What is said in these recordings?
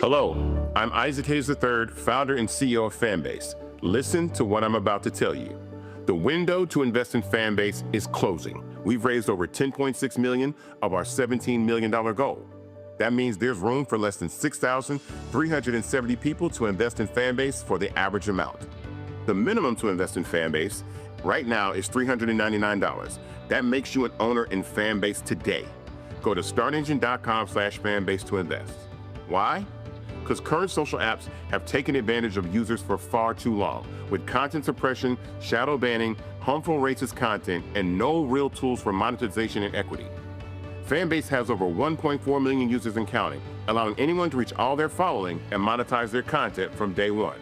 Hello, I'm Isaac Hayes III, founder and CEO of Fanbase. Listen to what I'm about to tell you. The window to invest in Fanbase is closing. We've raised over $10.6 million of our $17 million goal. That means there's room for less than 6,370 people to invest in Fanbase for the average amount. The minimum to invest in Fanbase right now is $399. That makes you an owner in Fanbase today. Go to startengine.com/fanbase to invest. Why? Because current social apps have taken advantage of users for far too long, with content suppression, shadow banning, harmful racist content, and no real tools for monetization and equity. Fanbase has over 1.4 million users and counting, allowing anyone to reach all their following and monetize their content from day one.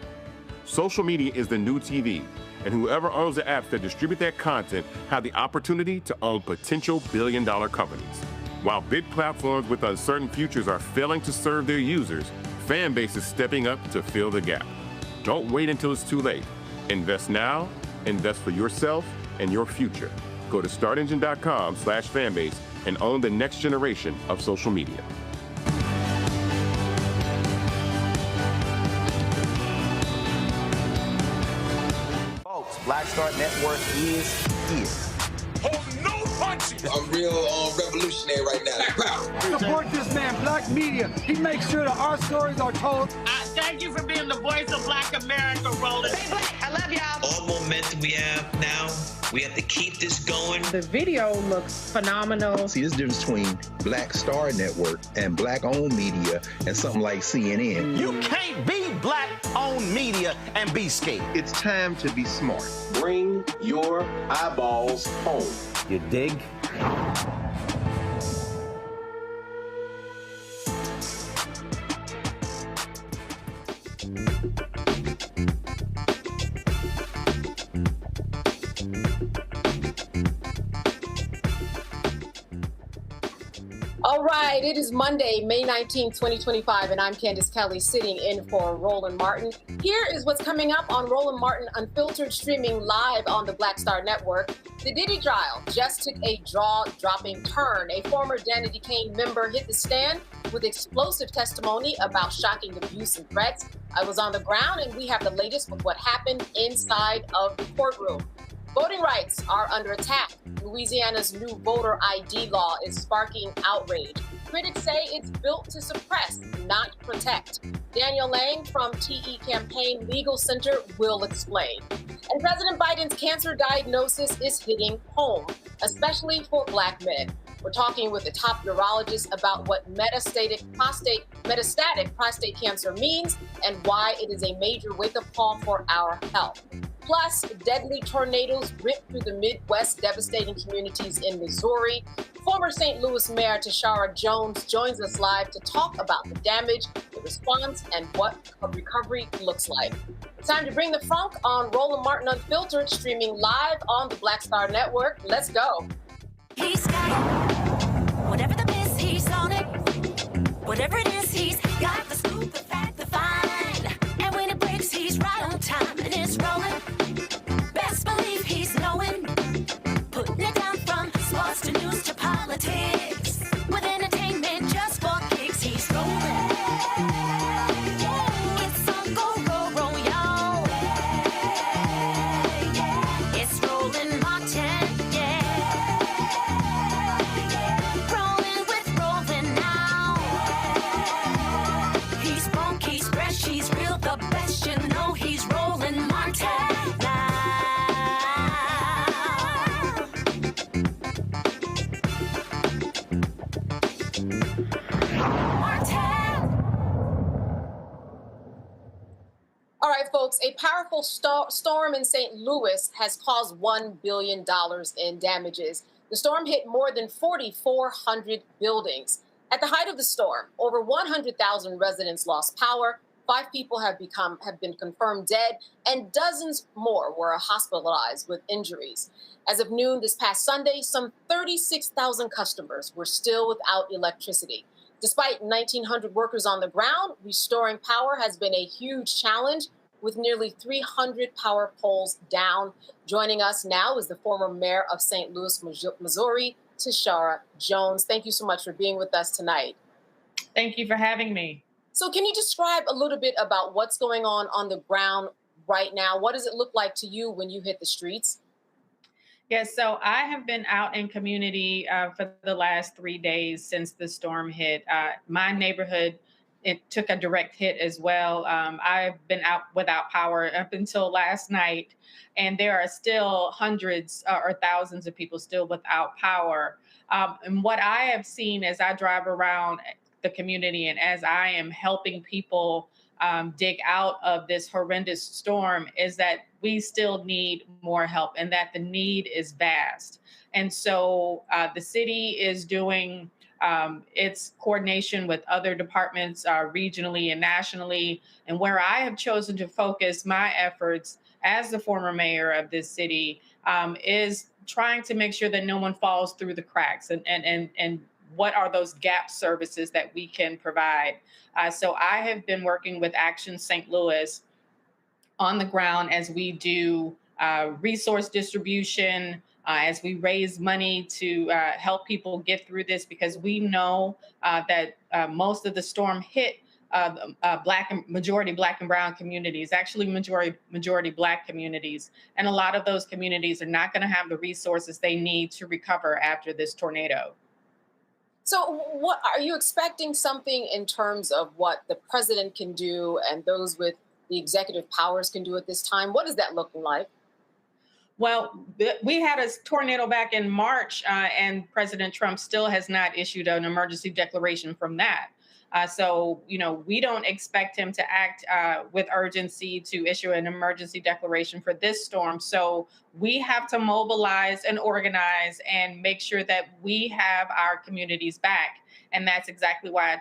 Social media is the new TV, and whoever owns the apps that distribute that content have the opportunity to own potential billion-dollar companies. While big platforms with uncertain futures are failing to serve their users, Fanbase is stepping up to fill the gap. Don't wait until it's too late. Invest now, invest for yourself and your future. Go to startengine.com/fanbase and own the next generation of social media. Folks, Black Star Network is here. Hold no punches! I'm real revolutionary right now. Black power. Support this man, Black Media. He makes sure that our stories are told. Thank you for being the voice of Black America, Roland. Stay black. I love y'all. All momentum we have now, we have to keep this going. The video looks phenomenal. See, this difference between Black Star Network and Black-owned media and something like CNN. You can't be Black-owned media and be scared. It's time to be smart. Bring your eyeballs home. You dig? All right, it is Monday, May 19th, 2025, and I'm Candace Kelly sitting in for Roland Martin. Here is what's coming up on Roland Martin Unfiltered, streaming live on the Black Star Network. The Diddy trial just took a jaw-dropping turn. A former Danity Kane member hit the stand with explosive testimony about shocking abuse and threats. I was on the ground, and we have the latest with what happened inside of the courtroom. Voting rights are under attack. Louisiana's new voter ID law is sparking outrage. Critics say it's built to suppress, not protect. Danielle Lang from TE Campaign Legal Center will explain. And President Biden's cancer diagnosis is hitting home, especially for Black men. We're talking with a top urologist about what metastatic prostate cancer means and why it is a major wake-up call for our health. Plus, deadly tornadoes rip through the Midwest, devastating communities in Missouri. Former St. Louis Mayor Tishaura Jones joins us live to talk about the damage, the response, and what recovery looks like. It's time to bring the funk on Roland Martin Unfiltered, streaming live on the Black Star Network. Let's go. He's got it. Whatever the miss, he's on it. Whatever it is, he's got the scoop, the fact, the find. And when it breaks, he's right on time and it's rolling. Best believe he's knowing. Putting it down from sports to news to politics. With entertainment just for kicks, he's rolling. It's on go, y'all. It's Roland Martin, Rolling with Roland now. He's funk, he's fresh, he's real, the best, you know he's Roland Martin now. All right, folks, a powerful storm in St. Louis has caused $1 billion in damages. The storm hit more than 4,400 buildings. At the height of the storm, over 100,000 residents lost power, 5 people have been confirmed dead, and dozens more were hospitalized with injuries. As of noon this past Sunday, some 36,000 customers were still without electricity. Despite 1,900 workers on the ground, restoring power has been a huge challenge, with nearly 300 power poles down. Joining us now is the former mayor of St. Louis, Missouri, Tishaura Jones. Thank you so much for being with us tonight. Thank you for having me. So can you describe a little bit about what's going on the ground right now? What does it look like to you when you hit the streets? Yes, so I have been out in community for the last 3 days since the storm hit. My neighborhood, it took a direct hit as well. I've been out without power up until last night, and there are still hundreds or thousands of people still without power. And what I have seen as I drive around the community and as I am helping people dig out of this horrendous storm is that we still need more help and that the need is vast. And so the city is doing its coordination with other departments regionally and nationally. And where I have chosen to focus my efforts as the former mayor of this city is trying to make sure that no one falls through the cracks and what are those gap services that we can provide. So I have been working with Action St. Louis on the ground as we do resource distribution, as we raise money to help people get through this, because we know that most of the storm hit majority Black and brown communities, actually majority Black communities. And a lot of those communities are not going to have the resources they need to recover after this tornado. So what are you expecting something in terms of what the president can do and those with the executive powers can do at this time? What is that looking like? Well, we had a tornado back in March, and President Trump still has not issued an emergency declaration from that. So, we don't expect him to act with urgency to issue an emergency declaration for this storm. So we have to mobilize and organize and make sure that we have our communities back. And that's exactly why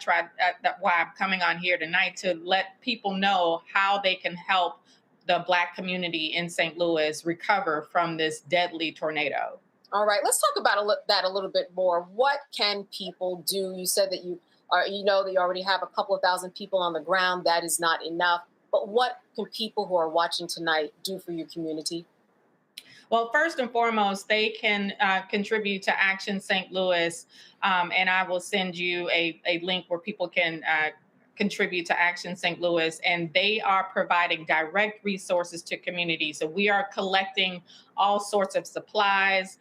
why I'm coming on here tonight, to let people know how they can help the Black community in St. Louis recover from this deadly tornado. All right, let's talk about that a little bit more. What can people do? You said that that you already have a couple of thousand people on the ground. That is not enough. But what can people who are watching tonight do for your community? Well, first and foremost, they can contribute to Action St. Louis, and I will send you a link where people can contribute to Action St. Louis, and they are providing direct resources to communities. So we are collecting all sorts of supplies,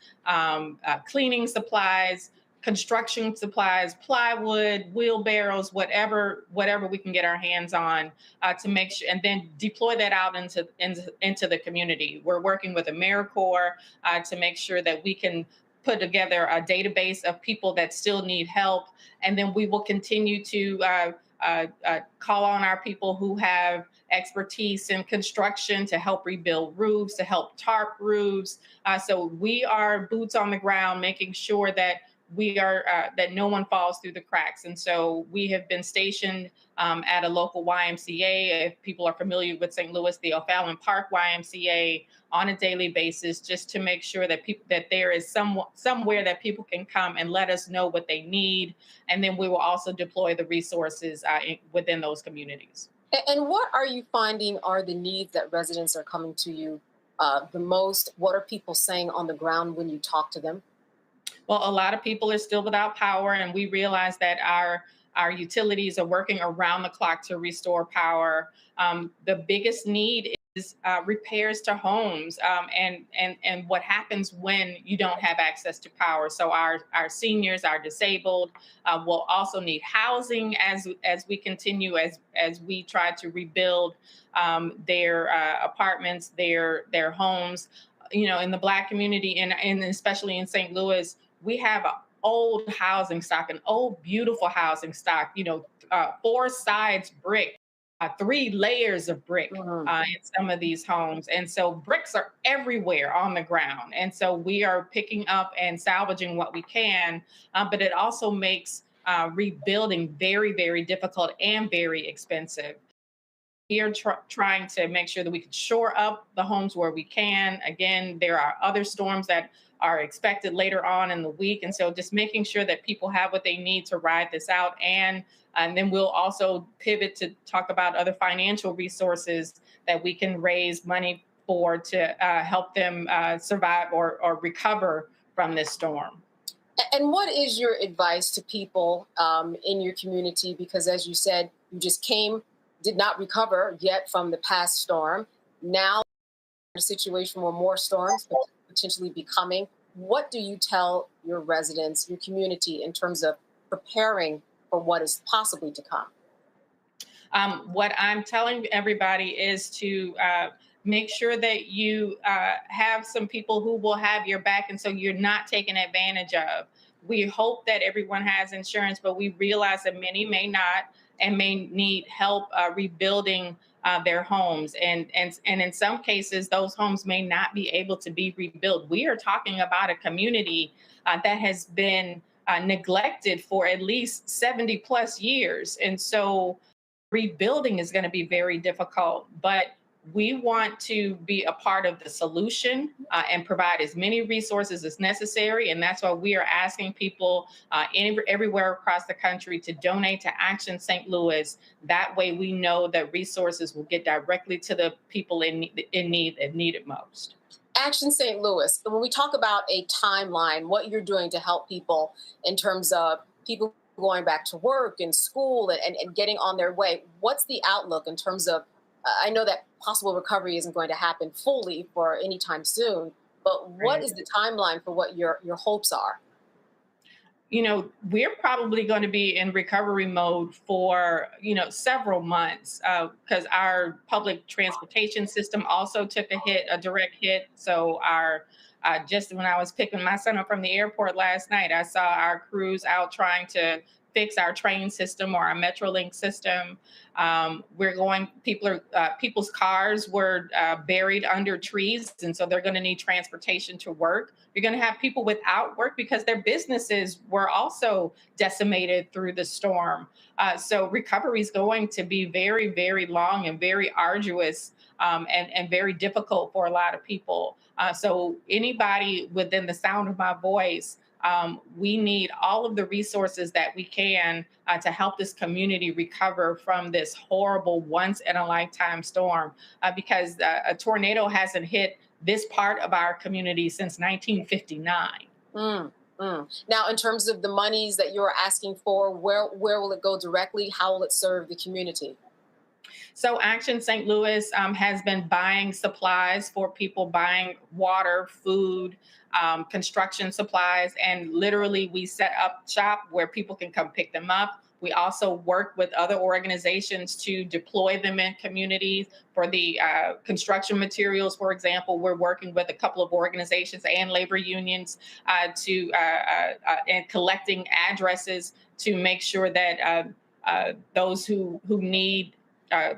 cleaning supplies, construction supplies, plywood, wheelbarrows, whatever we can get our hands on, to make sure, and then deploy that out into the community. We're working with AmeriCorps to make sure that we can put together a database of people that still need help, and then we will continue to call on our people who have expertise in construction to help rebuild roofs, to help tarp roofs. So we are boots on the ground, making sure that we are that no one falls through the cracks. And so we have been stationed at a local YMCA. If people are familiar with St. Louis, the O'Fallon Park YMCA, on a daily basis, just to make sure that that there is somewhere that people can come and let us know what they need, and then we will also deploy the resources within those communities. And what are you finding are the needs that residents are coming to you the most? What are people saying on the ground when you talk to them? Well, a lot of people are still without power, and we realize that our utilities are working around the clock to restore power. The biggest need is repairs to homes, and what happens when you don't have access to power. So our seniors, our disabled, will also need housing as we continue, as we try to rebuild their apartments, their homes. You know, in the Black community, and especially in St. Louis, we have an old housing stock, an old, beautiful housing stock, 4 sides brick, 3 layers of brick in some of these homes. And so bricks are everywhere on the ground. And so we are picking up and salvaging what we can, but it also makes rebuilding very, very difficult and very expensive. We are trying to make sure that we can shore up the homes where we can. Again, there are other storms that are expected later on in the week. And so just making sure that people have what they need to ride this out. And then we'll also pivot to talk about other financial resources that we can raise money for to help them survive or recover from this storm. And what is your advice to people in your community? Because as you said, you just did not recover yet from the past storm. Now, a situation where more storms could potentially be coming. What do you tell your residents, your community, in terms of preparing for what is possibly to come? What I'm telling everybody is to make sure that you have some people who will have your back, and so you're not taken advantage of. We hope that everyone has insurance, but we realize that many may not and may need help rebuilding their homes. And in some cases, those homes may not be able to be rebuilt. We are talking about a community that has been neglected for at least 70 plus years. And so rebuilding is going to be very difficult, but we want to be a part of the solution and provide as many resources as necessary. And that's why we are asking people everywhere across the country to donate to Action St. Louis. That way we know that resources will get directly to the people in need that need it most. Action St. Louis, when we talk about a timeline, what you're doing to help people in terms of people going back to work and school and getting on their way, what's the outlook in terms of, I know that possible recovery isn't going to happen fully for any time soon, but what is the timeline for what your hopes are? We're probably going to be in recovery mode for, several months because our public transportation system also took a direct hit. So just when I was picking my son up from the airport last night, I saw our crews out trying to fix our train system or our Metrolink system. People's cars were buried under trees, and so they're going to need transportation to work. You're going to have people without work because their businesses were also decimated through the storm. So recovery is going to be very, very long and very arduous and very difficult for a lot of people. So anybody within the sound of my voice, we need all of the resources that we can to help this community recover from this horrible once-in-a-lifetime storm because a tornado hasn't hit this part of our community since 1959. Now, in terms of the monies that you're asking for, where will it go directly? How will it serve the community? So Action St. Louis has been buying supplies for people, buying water, food, construction supplies, and literally we set up shop where people can come pick them up. We also work with other organizations to deploy them in communities for the construction materials. For example, we're working with a couple of organizations and labor unions and collecting addresses to make sure that those who need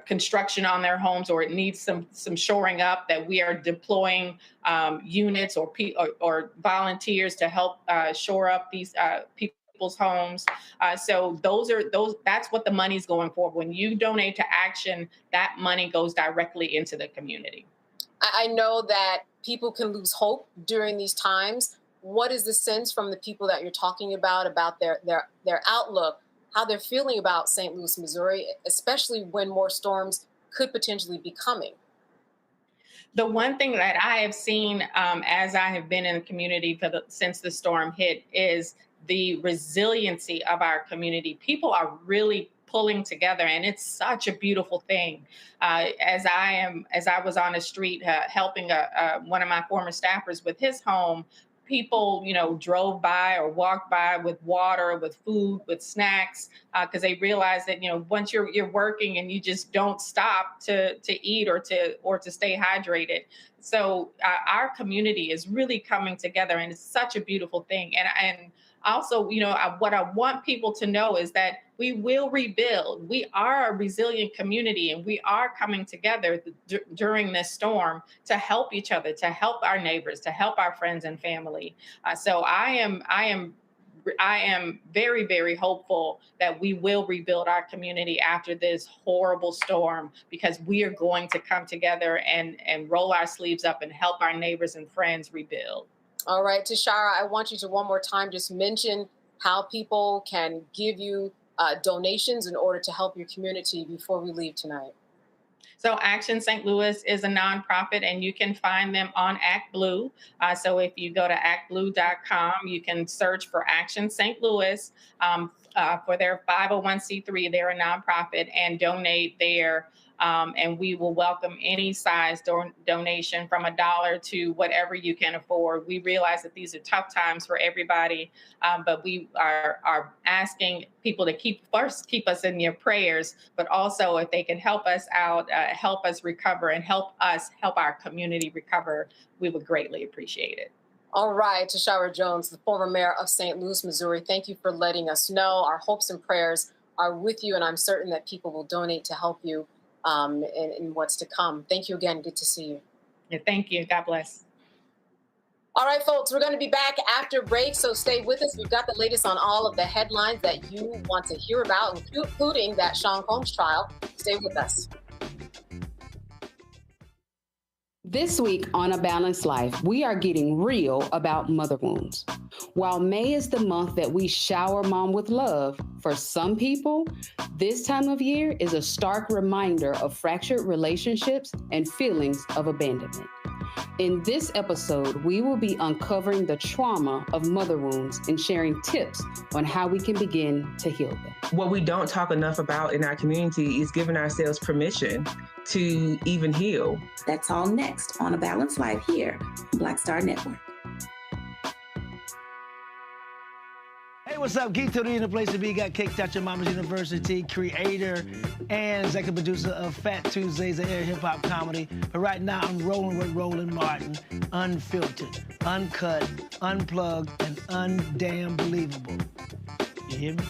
construction on their homes, or it needs some shoring up, that we are deploying units or volunteers to help shore up these people's homes. So that's what the money's going for. When you donate to Action, that money goes directly into the community. I know that people can lose hope during these times. What is the sense from the people that you're talking about their outlook, how they're feeling about St. Louis, Missouri, especially when more storms could potentially be coming? The one thing that I have seen as I have been in the community since the storm hit is the resiliency of our community. People are really pulling together, and it's such a beautiful thing. As I was on the street helping one of my former staffers with his home, people, drove by or walked by with water, with food, with snacks, because they realize that, once you're working and you just don't stop to eat or to stay hydrated. So our community is really coming together, and it's such a beautiful thing. And also, what I want people to know is that we will rebuild. We are a resilient community, and we are coming together during this storm to help each other, to help our neighbors, to help our friends and family. So I am very, very hopeful that we will rebuild our community after this horrible storm, because we are going to come together and roll our sleeves up and help our neighbors and friends rebuild. All right, Tishaura, I want you to one more time just mention how people can give you donations in order to help your community before we leave tonight. So Action St. Louis is a nonprofit, and you can find them on ActBlue. So if you go to actblue.com, you can search for Action St. Louis for their 501c3. They're a nonprofit, and donate there. And we will welcome any size donation from $1 to whatever you can afford. We realize that these are tough times for everybody, but we are asking people to keep us in your prayers, but also if they can help us out, help us recover, and help our community recover, we would greatly appreciate it. All right, Tishaura Jones, the former mayor of St. Louis, Missouri, thank you for letting us know. Our hopes and prayers are with you, and I'm certain that people will donate to help you in what's to come. Thank you again. Good to see you. Yeah, thank you. God bless. All right, folks, we're going to be back after break, so stay with us. We've got the latest on all of the headlines that you want to hear about, including that Sean Combs trial. Stay with us. This week on A Balanced Life, we are getting real about mother wounds. While May is the month that we shower mom with love, for some people, this time of year is a stark reminder of fractured relationships and feelings of abandonment. In this episode, we will be uncovering the trauma of mother wounds and sharing tips on how we can begin to heal them. What we don't talk enough about in our community is giving ourselves permission to even heal. That's all next on A Balanced Life here on Black Star Network. Hey, what's up? Geek Tony in the place to be. Got Kicked Out Your Mama's University, creator and executive producer of Fat Tuesdays, an air hip-hop comedy. But right now, I'm rolling with Roland Martin, unfiltered, uncut, unplugged, and undamn believable. You hear me?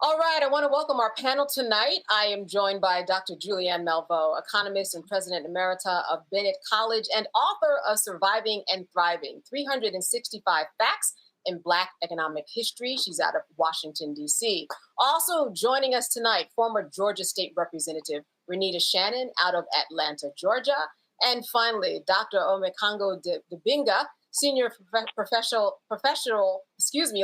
All right, I want to welcome our panel tonight. I am joined by Dr. Julianne Melvo, economist and president emerita of Bennett College and author of Surviving and Thriving, 365 Facts in Black Economic History. She's out of Washington, D.C. Also joining us tonight, former Georgia State Representative Renita Shannon out of Atlanta, Georgia. And finally, Dr. Omekongo Dibinga, senior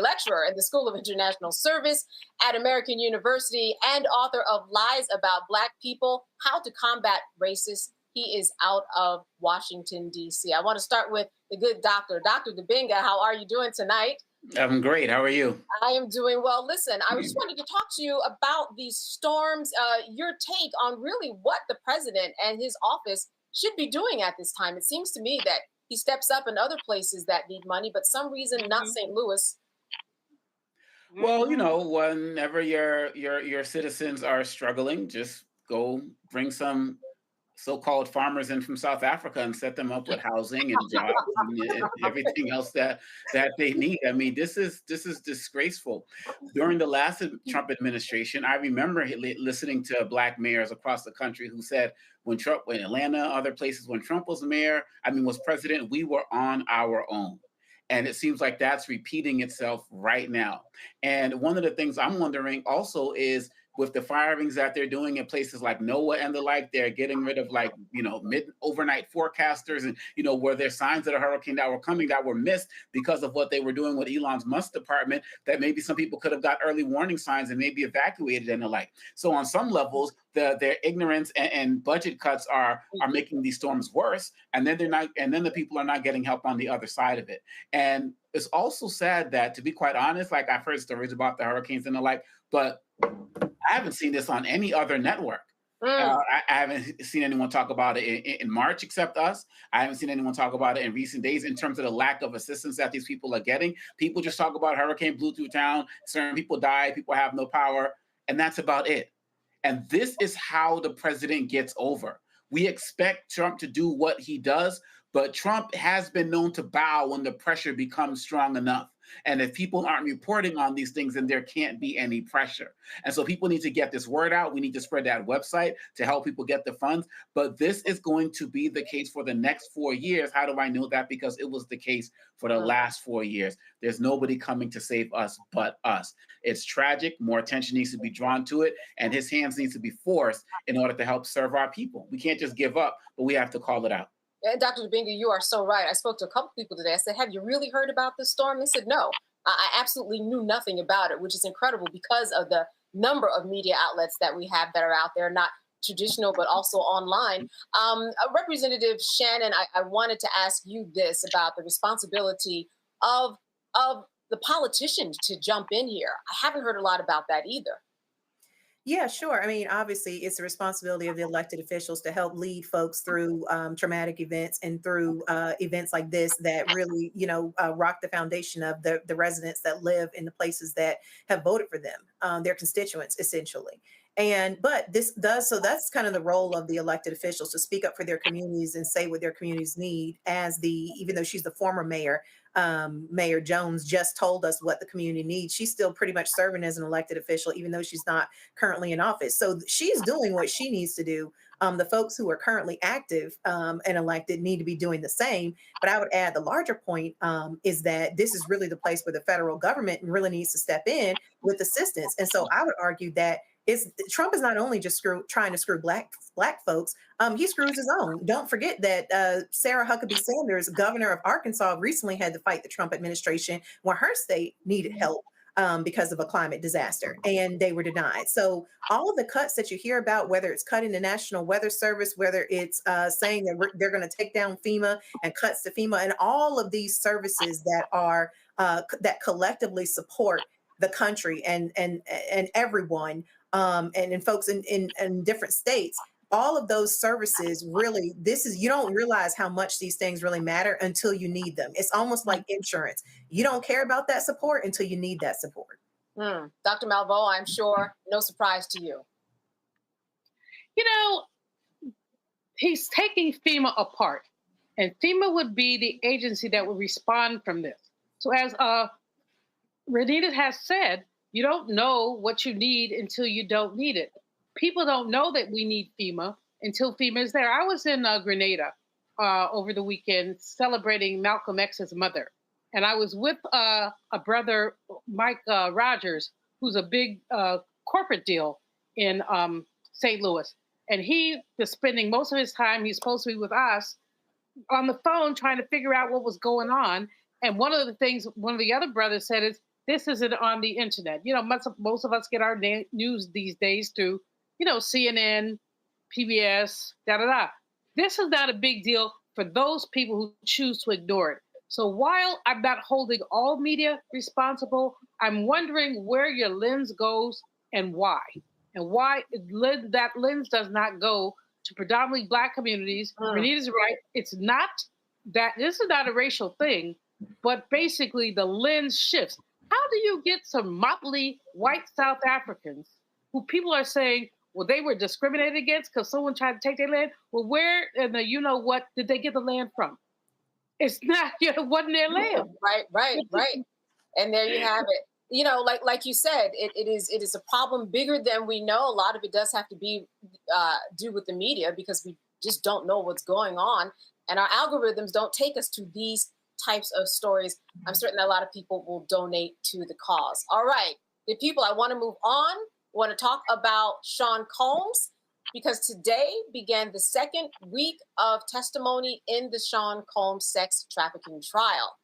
lecturer in the School of International Service at American University and author of Lies About Black People, How to Combat Racist He is out of Washington, D.C. I want to start with the good doctor. Dr. Dibinga, how are you doing tonight? I'm great. How are you? I am doing well. Listen, I just wanted to talk to you about these storms, your take on really what the president and his office should be doing at this time. It seems to me that he steps up in other places that need money, but some reason not St. Louis. Well, you know, whenever your citizens are struggling, just go bring some so-called farmers in from South Africa and set them up with housing and jobs and everything else that they need. I mean, this is disgraceful. During the last Trump administration, I remember listening to Black mayors across the country who said when Atlanta, other places, when Trump was was president, we were on our own. And it seems like that's repeating itself right now. And one of the things I'm wondering also is with the firings that they're doing in places like NOAA and the like, they're getting rid of overnight forecasters and, where there's signs of a hurricane that were coming that were missed because of what they were doing with Elon Musk's department, that maybe some people could have got early warning signs and maybe evacuated and the like. So on some levels, their ignorance and budget cuts are making these storms worse. And then the people are not getting help on the other side of it. And it's also sad that, to be quite honest, like I've heard stories about the hurricanes and the like, but I haven't seen this on any other network. I haven't seen anyone talk about it in March except us. I haven't seen anyone talk about it in recent days in terms of the lack of assistance that these people are getting. People just talk about hurricane blew through town, certain people died, people have no power, and that's about it. And this is how the president gets over. We expect Trump to do what he does, but Trump has been known to bow when the pressure becomes strong enough. And if people aren't reporting on these things, then there can't be any pressure. And so people need to get this word out. We need to spread that website to help people get the funds. But this is going to be the case for the next 4 years. How do I know that? Because it was the case for the last 4 years. There's nobody coming to save us but us. It's tragic. More attention needs to be drawn to it. And his hands need to be forced in order to help serve our people. We can't just give up, but we have to call it out. And Dr. Dibinga, you are so right. I spoke to a couple people today. I said, have you really heard about this storm? They said, no, I absolutely knew nothing about it, which is incredible because of the number of media outlets that we have that are out there, not traditional, but also online. Representative Shannon, I wanted to ask you this about the responsibility of the politicians to jump in here. I haven't heard a lot about that either. Yeah, sure. I mean, obviously, it's the responsibility of the elected officials to help lead folks through traumatic events and through events like this that really, rock the foundation of the residents that live in the places that have voted for them, their constituents, essentially. But this does, so that's kind of the role of the elected officials to speak up for their communities and say what their communities need. Even though she's the former mayor, Mayor Jones just told us what the community needs. She's still pretty much serving as an elected official, even though she's not currently in office. So she's doing what she needs to do. The folks who are currently active and elected need to be doing the same. But I would add the larger point is that this is really the place where the federal government really needs to step in with assistance. And so I would argue that Trump is not only just trying to screw black folks, he screws his own. Don't forget that Sarah Huckabee Sanders, governor of Arkansas, recently had to fight the Trump administration when her state needed help because of a climate disaster, and they were denied. So all of the cuts that you hear about, whether it's cutting the National Weather Service, whether it's saying that they're going to take down FEMA and cuts to FEMA, and all of these services that are that collectively support the country and everyone. And folks in different states, all of those services really, you don't realize how much these things really matter until you need them. It's almost like insurance. You don't care about that support until you need that support. Dr. Malveaux, I'm sure no surprise to you. He's taking FEMA apart, and FEMA would be the agency that would respond from this. So as Renita has said, you don't know what you need until you don't need it. People don't know that we need FEMA until FEMA is there. I was in Grenada over the weekend celebrating Malcolm X's mother. And I was with a brother, Mike Rogers, who's a big corporate deal in St. Louis. And he was spending most of his time, he's supposed to be with us, on the phone trying to figure out what was going on. And one of the things one of the other brothers said is, this isn't on the internet. Most of us get our news these days through, CNN, PBS, This is not a big deal for those people who choose to ignore it. So while I'm not holding all media responsible, I'm wondering where your lens goes and why. And why that lens does not go to predominantly Black communities. Renita's right. It's not that, this is not a racial thing, but basically the lens shifts. How do you get some motley white South Africans who people are saying, well, they were discriminated against because someone tried to take their land? Well, where in the you know what did they get the land from? It's not, it wasn't their land. Right. And there you have it. You know, like you said, it is a problem bigger than we know. A lot of it does have to be do with the media because we just don't know what's going on. And our algorithms don't take us to these types of stories. I'm certain that a lot of people will donate to the cause. All right, the people, I want to move on. I want to talk about Sean Combs because today began the second week of testimony in the Sean Combs sex trafficking trial.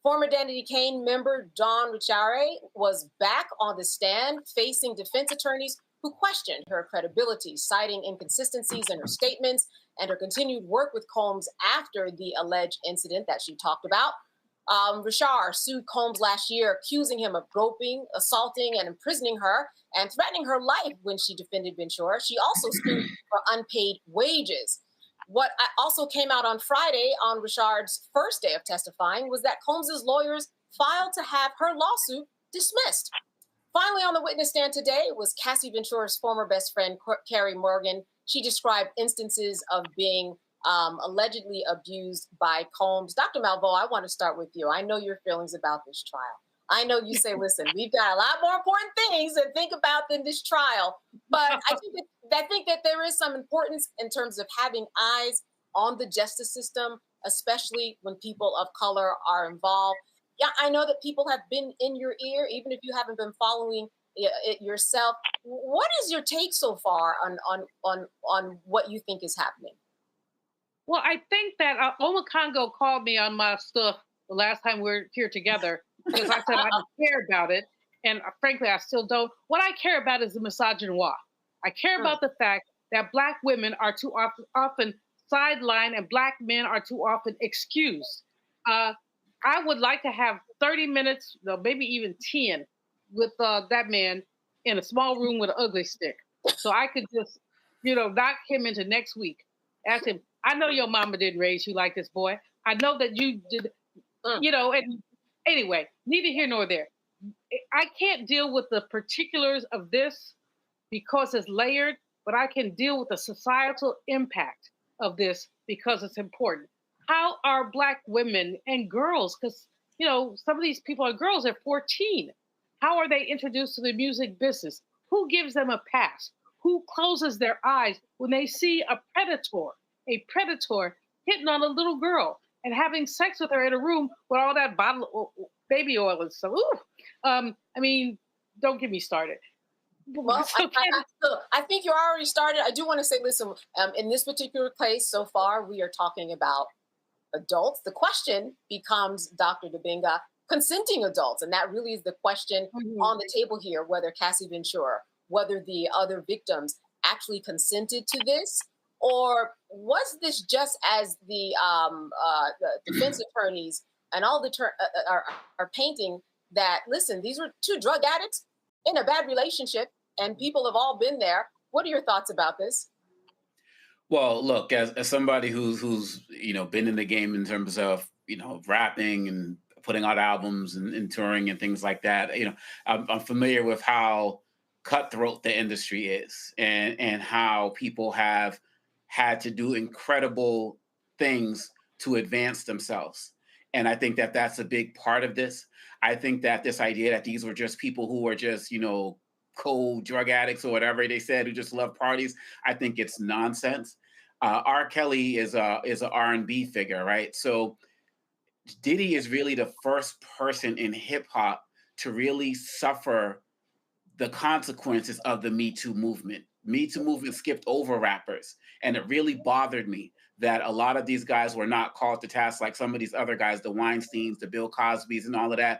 Former Danity Kane member Dawn Richare was back on the stand facing defense attorneys who questioned her credibility, citing inconsistencies in her statements and her continued work with Combs after the alleged incident that she talked about. Richard sued Combs last year, accusing him of groping, assaulting, and imprisoning her, and threatening her life when she defended Ventura. She also sued for unpaid wages. What also came out on Friday on Richard's first day of testifying was that Combs's lawyers filed to have her lawsuit dismissed. Finally, on the witness stand today was Cassie Ventura's former best friend, Carrie Morgan. She described instances of being allegedly abused by Combs. Dr. Malveaux, I want to start with you. I know your feelings about this trial. I know you say, listen, we've got a lot more important things to think about than this trial. But I think that there is some importance in terms of having eyes on the justice system, especially when people of color are involved. Yeah, I know that people have been in your ear, even if you haven't been following it yourself. What is your take so far on what you think is happening? Well, I think that Oma Congo called me on my stuff the last time we were here together because I said I don't care about it. And frankly, I still don't. What I care about is the misogynoir. I care about the fact that Black women are too often sidelined and Black men are too often excused. I would like to have 30 minutes, maybe even 10, with that man in a small room with an ugly stick. So I could just, knock him into next week. Ask him, I know your mama didn't raise you like this, boy. I know that you did, and anyway, neither here nor there. I can't deal with the particulars of this because it's layered, but I can deal with the societal impact of this because it's important. How are Black women and girls, because, some of these people are girls, they're 14. How are they introduced to the music business? Who gives them a pass? Who closes their eyes when they see a predator hitting on a little girl and having sex with her in a room with all that bottle of baby oil and stuff? Don't get me started. Well, I think you already started. I do want to say, listen, in this particular case, so far, we are talking about adults. The question becomes, Dr. Dibinga, consenting adults. And that really is the question on the table here, whether Cassie Ventura, whether the other victims actually consented to this, or was this just as the defense attorneys and all the are painting that, listen, these were two drug addicts in a bad relationship and people have all been there. What are your thoughts about this? Well, look, as somebody who's been in the game in terms of, rapping and putting out albums and touring and things like that, I'm familiar with how cutthroat the industry is and how people have had to do incredible things to advance themselves. And I think that that's a big part of this. I think that this idea that these were just people who were just, cold drug addicts or whatever they said, who just love parties, I think it's nonsense. R. Kelly is an R&B figure, right? So Diddy is really the first person in hip hop to really suffer the consequences of the Me Too movement. Me Too movement skipped over rappers. And it really bothered me that a lot of these guys were not called to task like some of these other guys, the Weinsteins, the Bill Cosbys and all of that.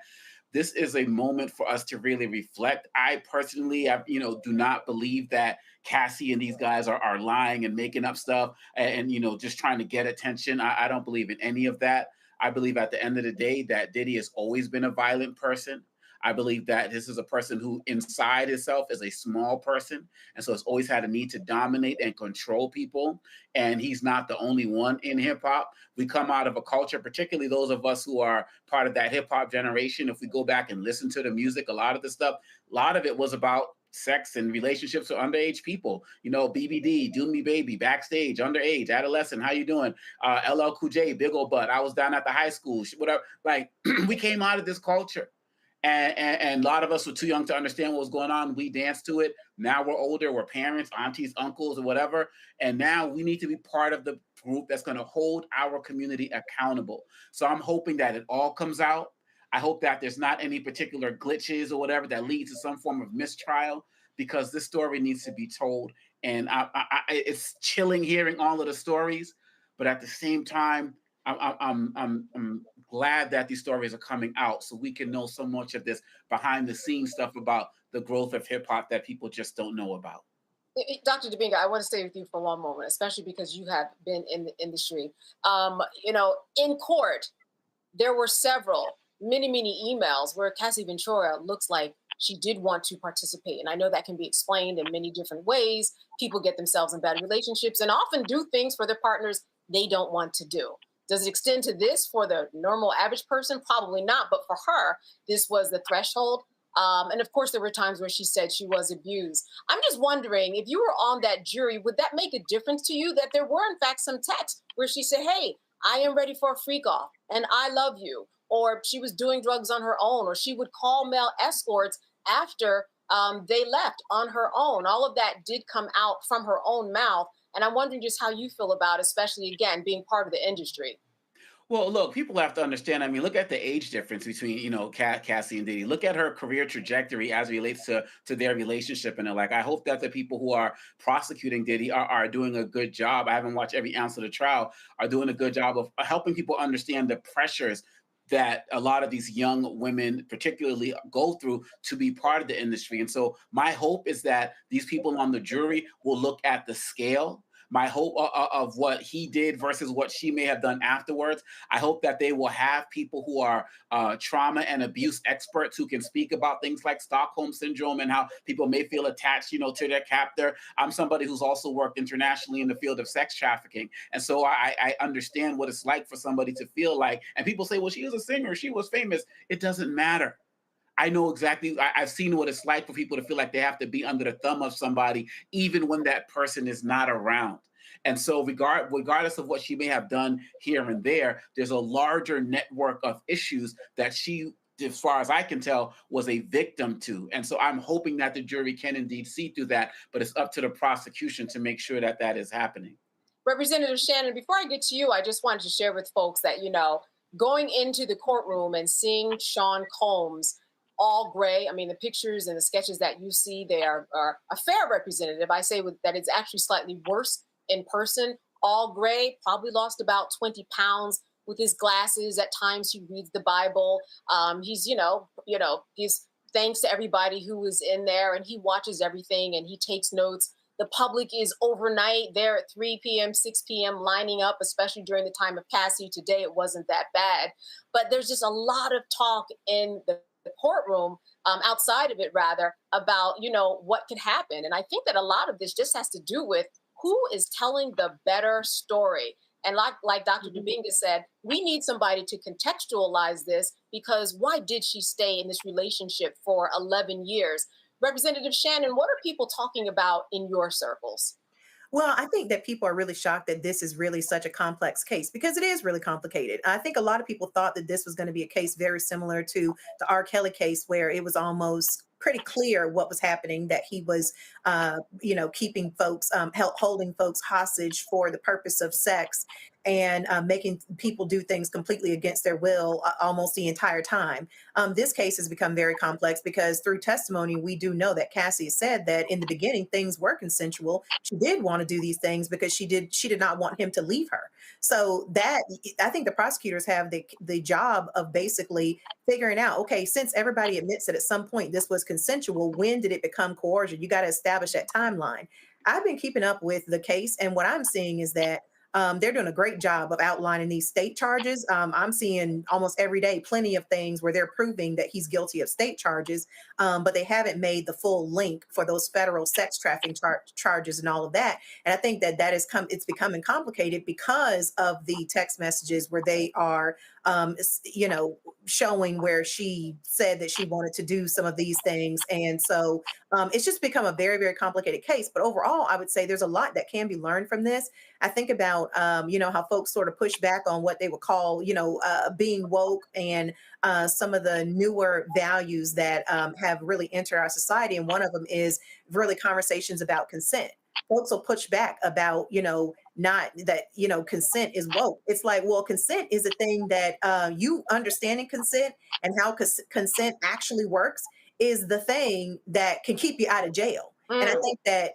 this is a moment for us to really reflect. I personally, do not believe that Cassie and these guys are lying and making up stuff and just trying to get attention. I don't believe in any of that. I believe at the end of the day that Diddy has always been a violent person. I believe that this is a person who inside himself is a small person. And so has always had a need to dominate and control people. And he's not the only one in hip hop. We come out of a culture, particularly those of us who are part of that hip hop generation. If we go back and listen to the music, a lot of the stuff, a lot of it was about sex and relationships with underage people. BBD, Do Me Baby, Backstage, Underage, Adolescent, how you doing? LL Cool J, Big Ol' Butt. I was down at the high school, whatever. Like, we came out of this culture. And a lot of us were too young to understand what was going on. We danced to it. Now we're older. We're parents, aunties, uncles, or whatever. And now we need to be part of the group that's going to hold our community accountable. So I'm hoping that it all comes out. I hope that there's not any particular glitches or whatever that leads to some form of mistrial, because this story needs to be told. And it's chilling hearing all of the stories, but at the same time, I'm glad that these stories are coming out so we can know so much of this behind the scenes stuff about the growth of hip hop that people just don't know about. Dr. Domingo, I want to stay with you for one moment, especially because you have been in the industry. In court, there were many emails where Cassie Ventura looks like she did want to participate. And I know that can be explained in many different ways. People get themselves in bad relationships and often do things for their partners they don't want to do. Does it extend to this for the normal average person? Probably not. But for her, this was the threshold. And of course, there were times where she said she was abused. I'm just wondering, if you were on that jury, would that make a difference to you that there were, in fact, some texts where she said, hey, I am ready for a freak off and I love you? Or she was doing drugs on her own, or she would call male escorts after they left on her own. All of that did come out from her own mouth. And I'm wondering just how you feel about, especially, again, being part of the industry. Well, look, people have to understand. I mean, look at the age difference between, Cassie and Diddy. Look at her career trajectory as it relates to their relationship. And I hope that the people who are prosecuting Diddy are doing a good job. I haven't watched every ounce of the trial, are doing a good job of helping people understand the pressures that a lot of these young women particularly go through to be part of the industry. And so my hope is that these people on the jury will look at the scale. My hope of what he did versus what she may have done afterwards. I hope that they will have people who are trauma and abuse experts who can speak about things like Stockholm Syndrome and how people may feel attached, to their captor. I'm somebody who's also worked internationally in the field of sex trafficking. And so I understand what it's like for somebody to feel like, and people say, well, she was a singer, she was famous. It doesn't matter. I know exactly, I've seen what it's like for people to feel like they have to be under the thumb of somebody, even when that person is not around. And so regardless of what she may have done here and there, there's a larger network of issues that she, as far as I can tell, was a victim to. And so I'm hoping that the jury can indeed see through that, but it's up to the prosecution to make sure that that is happening. Representative Shannon, before I get to you, I just wanted to share with folks that, going into the courtroom and seeing Sean Combs all gray. I mean, the pictures and the sketches that you see, they are a fair representative. I say that it's actually slightly worse in person. All gray, probably lost about 20 pounds with his glasses. At times he reads the Bible. He's thanks to everybody who was in there, and he watches everything and he takes notes. The public is overnight there at 3 p.m., 6 p.m. lining up, especially during the time of Cassie. Today, it wasn't that bad. But there's just a lot of talk in the courtroom, outside of it rather, about, what could happen. And I think that a lot of this just has to do with who is telling the better story. And like Dr. Dominguez said, we need somebody to contextualize this, because why did she stay in this relationship for 11 years? Representative Shannon, what are people talking about in your circles? Well, I think that people are really shocked that this is really such a complex case, because it is really complicated. I think a lot of people thought that this was going to be a case very similar to the R. Kelly case, where it was almost pretty clear what was happening, that he was, keeping folks, holding folks hostage for the purpose of sex. and making people do things completely against their will almost the entire time. This case has become very complex because through testimony, we do know that Cassie said that in the beginning, things were consensual. She did want to do these things because she did not want him to leave her. So that, I think the prosecutors have the job of basically figuring out, okay, since everybody admits that at some point this was consensual, when did it become coercion? You got to establish that timeline. I've been keeping up with the case, and what I'm seeing is that they're doing a great job of outlining these state charges. I'm seeing almost every day plenty of things where they're proving that he's guilty of state charges, but they haven't made the full link for those federal sex trafficking charges and all of that. And I think that it's becoming complicated because of the text messages where they are, showing where she said that she wanted to do some of these things. And so it's just become a very, very complicated case. But overall, I would say there's a lot that can be learned from this. I think about, how folks sort of push back on what they would call, being woke and some of the newer values that have really entered our society. And one of them is really conversations about consent. Folks will push back about, not that, consent is woke. It's like, well, consent is a thing that you understanding consent and how consent actually works is the thing that can keep you out of jail. And I think that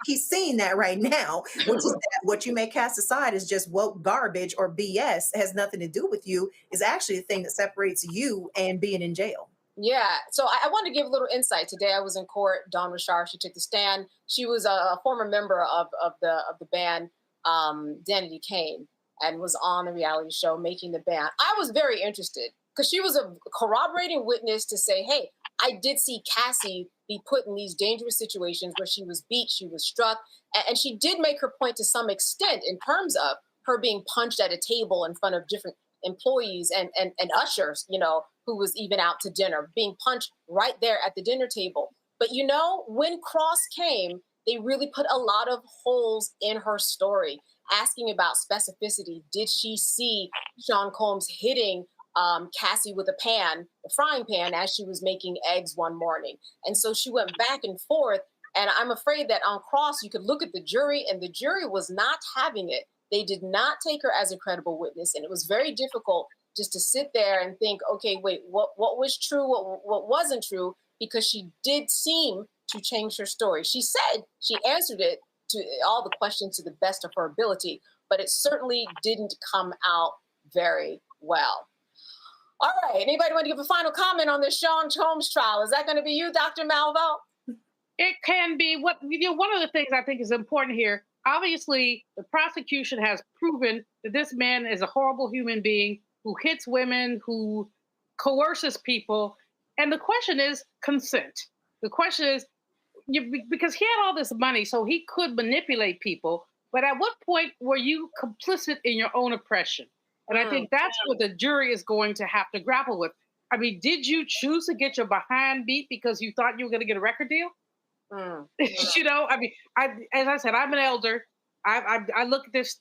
he's seeing that right now, which is that what you may cast aside as just woke garbage or BS has nothing to do with you, is actually the thing that separates you and being in jail. Yeah. So I want to give a little insight. Today I was in court. Dawn Rashard, she took the stand. She was a former member of the band Danity Kane and was on the reality show Making the Band. I was very interested because she was a corroborating witness to say, hey, I did see Cassie be put in these dangerous situations where she was beat, she was struck, and she did make her point to some extent in terms of her being punched at a table in front of different employees and ushers, who was even out to dinner, being punched right there at the dinner table. But when Cross came, they really put a lot of holes in her story, asking about specificity. Did she see Sean Combs hitting Cassie with a frying pan, as she was making eggs one morning? And so she went back and forth. And I'm afraid that on cross, you could look at the jury, and the jury was not having it. They did not take her as a credible witness. And it was very difficult just to sit there and think, okay, wait, what was true? What wasn't true? Because she did seem to change her story. She said she answered it to all the questions to the best of her ability, but it certainly didn't come out very well. All right. Anybody want to give a final comment on this Sean Combs trial? Is that going to be you, Dr. Malvo? It can be. One of the things I think is important here, obviously, the prosecution has proven that this man is a horrible human being who hits women, who coerces people. And the question is consent. The question is, because he had all this money, so he could manipulate people. But at what point were you complicit in your own oppression? And I think that's what the jury is going to have to grapple with. I mean, did you choose to get your behind beat because you thought you were going to get a record deal? As I said, I'm an elder. I look at this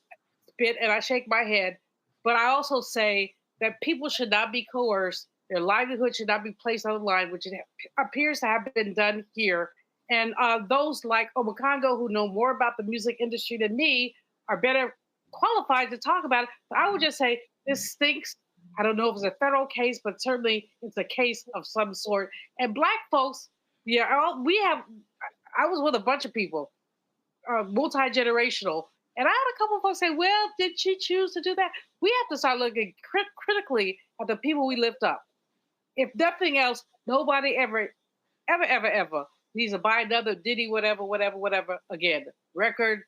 bit and I shake my head. But I also say that people should not be coerced. Their livelihood should not be placed on the line, which it appears to have been done here. And those like Obakongo, who know more about the music industry than me, are better qualified to talk about it. But I would just say this stinks. I don't know if it's a federal case, but certainly it's a case of some sort. And Black folks, I was with a bunch of people, multi-generational, and I had a couple of folks say, well, did she choose to do that? We have to start looking critically at the people we lift up. If nothing else, nobody ever needs to buy another Diddy, whatever again. Record,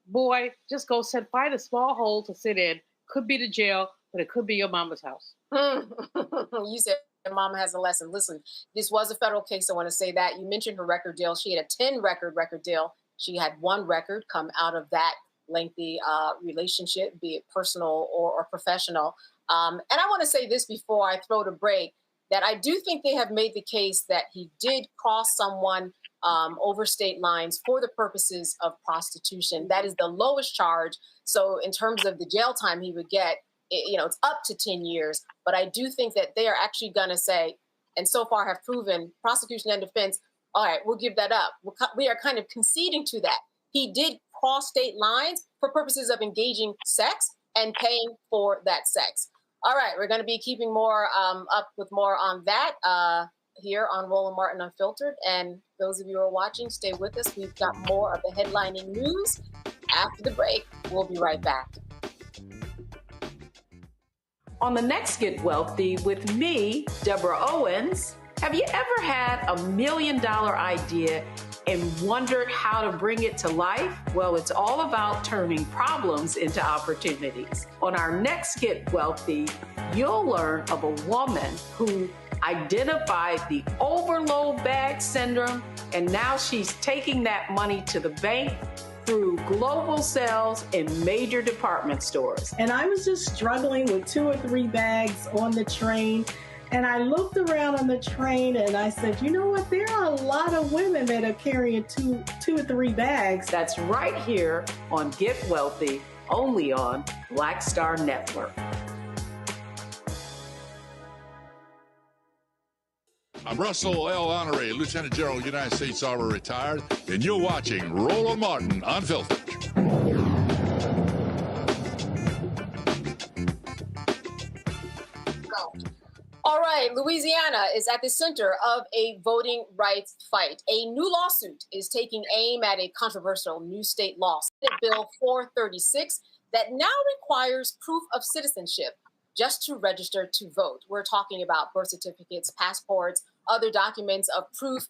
boy, just go find a small hole to sit in. Could be the jail, but it could be your mama's house. You said mama has a lesson. Listen, this was a federal case. I want to say that. You mentioned her record deal. She had a 10 record deal. She had one record come out of that lengthy relationship, be it personal or professional. And I want to say this before I throw to break, that I do think they have made the case that he did cross someone over state lines for the purposes of prostitution. That is the lowest charge. So in terms of the jail time he would get, it's up to 10 years. But I do think that they are actually going to say, and so far have proven, prosecution and defense, all right, we'll give that up. We are kind of conceding to that. He did cross state lines, for purposes of engaging sex and paying for that sex. All right, we're going to be keeping more up with more on that here on Roland Martin Unfiltered. And those of you who are watching, stay with us. We've got more of the headlining news after the break. We'll be right back. On the next Get Wealthy with me, Deborah Owens, have you ever had $1 million idea and wondered how to bring it to life? Well, it's all about turning problems into opportunities. On our next Get Wealthy, you'll learn of a woman who identified the overload bag syndrome, and now she's taking that money to the bank through global sales in major department stores. And I was just struggling with 2 or 3 bags on the train. And I looked around on the train and I said, you know what? There are a lot of women that are carrying two or 3 bags. That's right here on Get Wealthy, only on Black Star Network. I'm Russell L. Honoré, Lieutenant General, United States Army retired, and you're watching Roland Martin Unfiltered. All right, Louisiana is at the center of a voting rights fight. A new lawsuit is taking aim at a controversial new state law, Senate Bill 436, that now requires proof of citizenship just to register to vote. We're talking about birth certificates, passports, other documents of proof